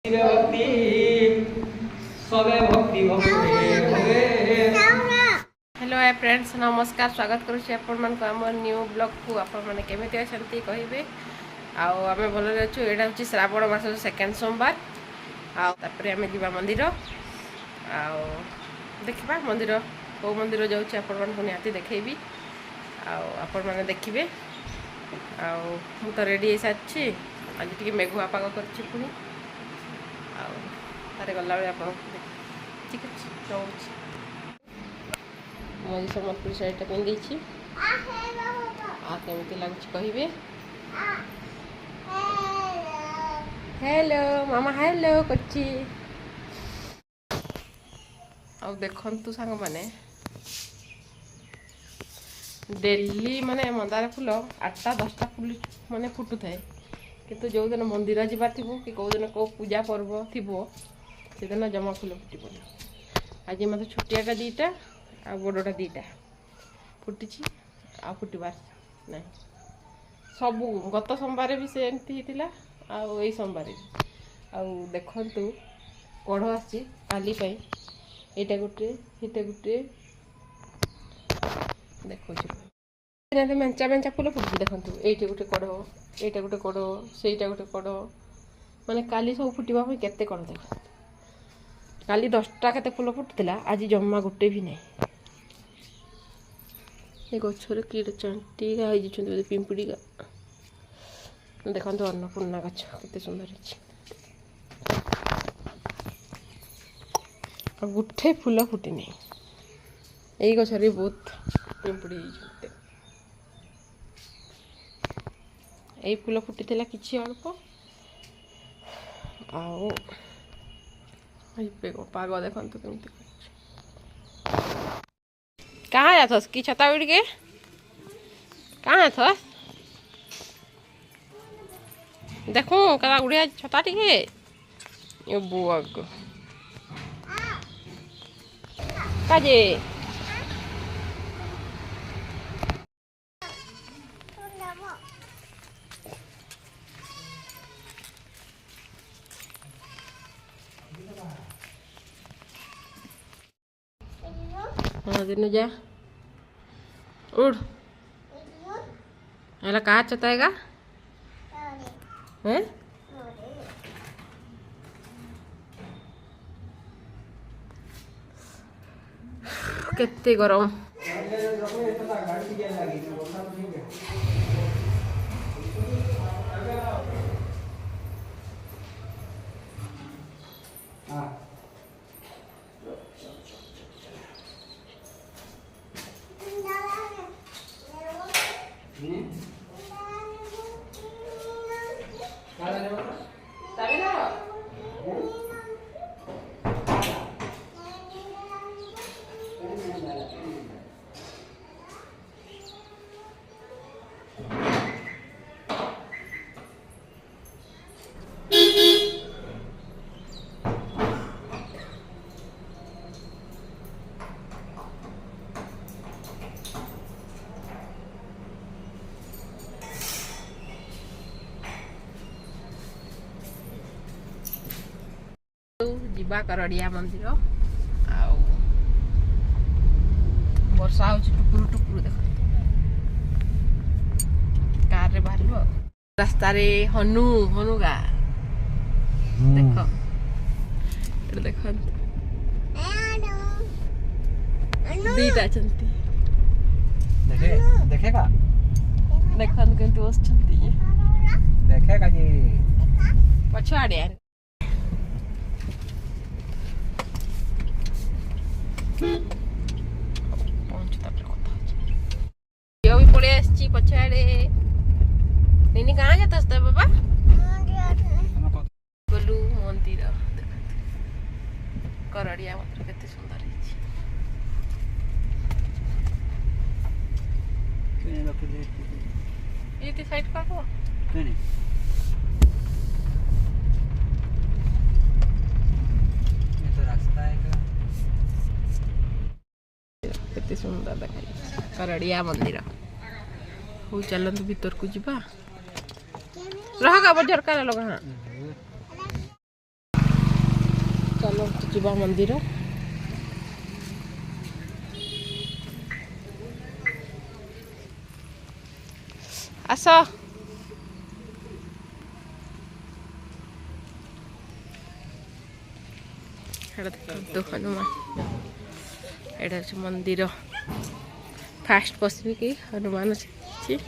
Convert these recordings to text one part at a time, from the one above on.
भक्ति सबे भक्ति हेलो हाय फ्रेंड्स नमस्कार स्वागत करुच्छे आपण न्यू ब्लॉग को आपण माने केमिति अछंती कहिबे आमे भल अच्छु एटा होची श्रावण मास सेकेंड सोमवार तापर आमे जीवा मंदिर देखिबा मंदिर को मंदिर जाउची आपण मानकु निहाती देखैबी आपण माने देखिबे मु तो रेडी होइसाछि आज टिके मेघुआ पाग करछि पुनी तारे गला आप ठीक अच्छे रोच मुझे सम्बलपुर शाढ़ीटा पिंधि केमी लगुच कहे हेलो मामा हेलो करछि देखु सांग माने डेली माने मंदार फूल 8टा 10टा फूल माने फुटू थाए किंतु जो दिन मंदिर जा कि कौ दिन कौ पूजा पर्व थी से दिन जमा फूल फुटबनी आज मत छुटिया का 2टा आ बड़टा 2टा फुटी आ फुटबार ना सब गत सोमवार भी से एमती होता आई सोमवार भी देखु कढ़ आली यहाँ गोटे हिते गोटे देखो मेंचा मेंचा फूल फुटुची देखो ये गोटे कढ़ एटा गोटे कढ़ सेटा गोटे कढ़ माने काली सब फुटवा केते कढ़ देख काली 10टा केते फूल फुटुला आज जम्मा गोटे भी नहीं ये गछरे कीड़े चंटीगा हो जे पिंपुड़ीगा देखो अन्नपूर्णा गछ केते सुंदर है गोटे फूल फुटी नहीं यही गछरे बहुत पिंपुड़ी यही फूल फुटी कि अल्प पाग देखु कमी कहाँ जाथस कि छता उड़ के कहाँ जाथस देखू कदा उड़िया छता टिके ये बुआग काजे हाँ दिन जा उड़ अला कहाँ चताएगा हैं कितने गरम जीवा करड़िया मंदिर वर्षा हो टुकुर टुकुर देख कार रे बाहर रास्ता रे हनु हनुगा देख देख दीटा चंती देखे देखेगा देखन किंतु बस चंती देखेगा जी पछाड़े यार पछाड़े निनी कहाँ जाता बाबा गलु मंदिर करड़िया मंदिर केते सुंदर ये साइड का को तो रास्ता है केते सुंदर देखा करड़िया मंदिर हो चलत भीतर को जीवा रहा का झरका लगा हाँ चलो जीवा मंदिर आस देखो हनुमान एटा मंदिर फास्ट पशि कि हनुमान अच्छी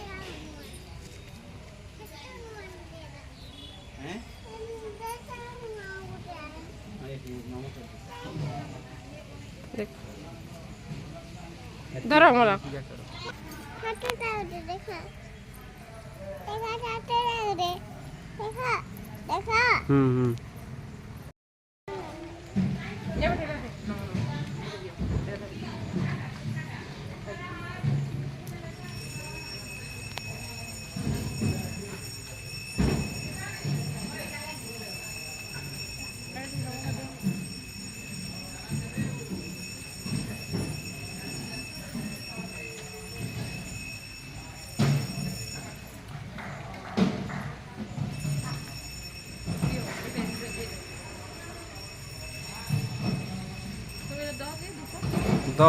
धर मोर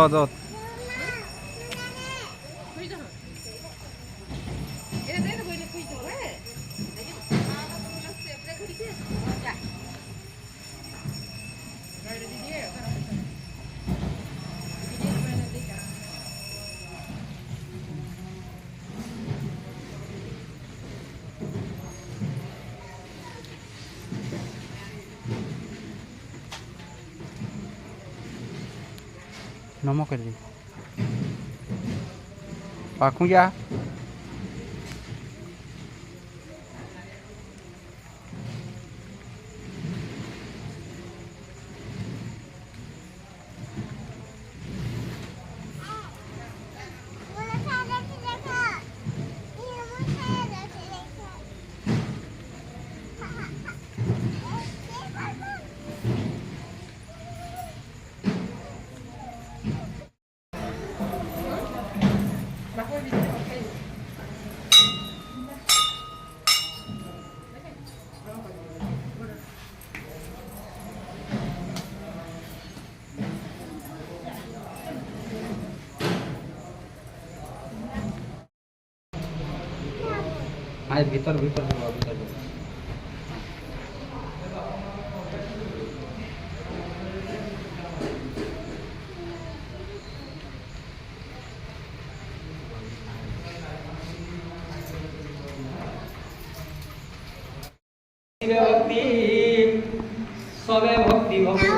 दो नमो कर दी पाखू जा आज भीतर भीतर भीतर भक्ति सबे भक्ति भक्ति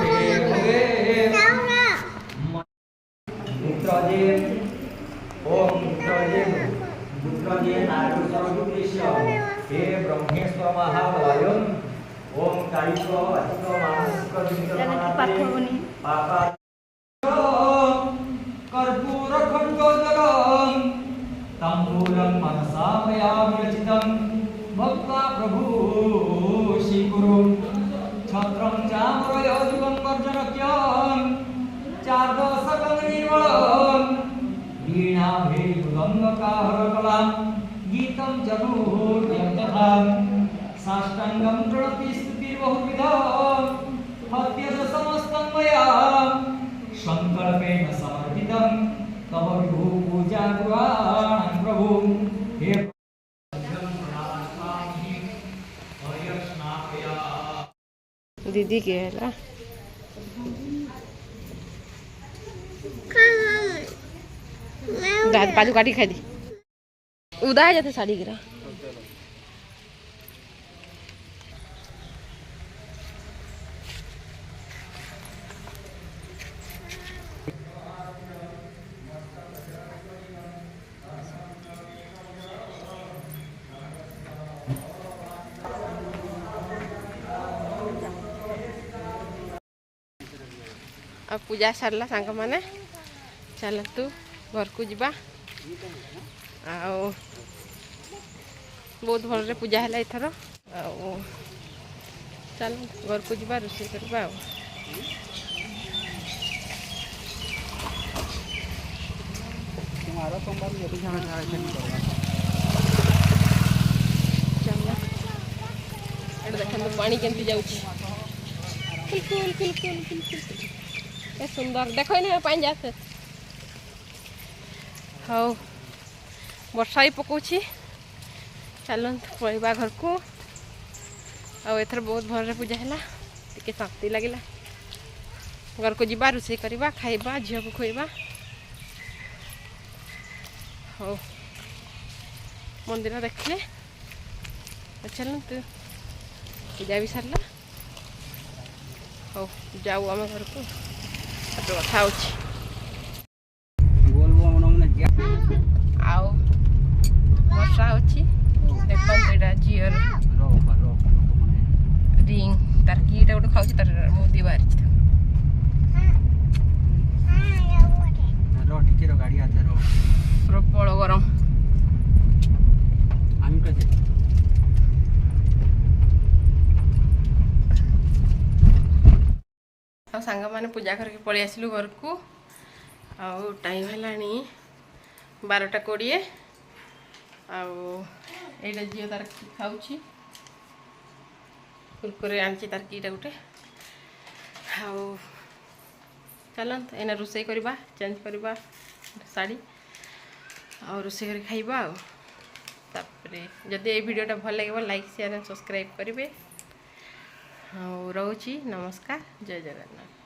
मित्रजे ओम मित्रजे मित्रजे नारद सर्वदृश्य हे ब्रह्मेश्वर महावायम ओम कायिक वाचिक मानसिक विकल्पनाते पापा कर्पूर खण्डोदकं तंबूलं मनसा मया विरचितं भक्त्वा प्रभु श्रीगुरु छत्रं चामरयोजुगं वर्जनक्यं चार्दशकं निर्मलं वीणाभे मृदङ्गकाहरकलां गीतं चतुर्भुजं तथा साष्टाङ्गं प्रणति स्तुतिर्बहुविधं हत्यज समस्तं मया सङ्कल्पेन समर्पितं तव विभु पूजा गुणान् प्रभु हे दीदी के है दाद बाजू काटी खाई दी उदा जाते साड़ी गिरा अब पूजा सरला सांग माने चलतु घर को जीवा बहुत भल पूजा है एथर चल घर को जीवा रोषे करवा देखो पानी केमती जाऊँ बिल्कुल बिल्कुल बिल्कुल ए सुंदर देखो ना पानी जाते हाँ वर्षा ही पकाऊँ चलत पलवा घर को आथर बहुत भल पूजा है टे शांति लगे घर को जीवा रोषे करवा खाइबा झील को खुएबा हाँ मंदिर देखले चलतु पूजा भी सारा हाँ जाऊ आम घर को कथा आओ वर्षा होची देखो एटा झील रिंग तार कीटा गोटे खाऊँ तार मुदी बाहरी प्रबल गरम सांग मैंने पूजा करके पलि आसलु घर को आउ टाइम है 12:20 आईटा झील तार खाऊँ कुरकुरे आनी तार कीटा गोटे आउ चलत एना रोषे करवा चेंज करवा शाड़ी और रोषे कर खाइबा तापरे जदि ये वीडियोटा भल लगे लाइक शेयर एंड सब्सक्राइब करेंगे रोची नमस्कार जय जगन्नाथ।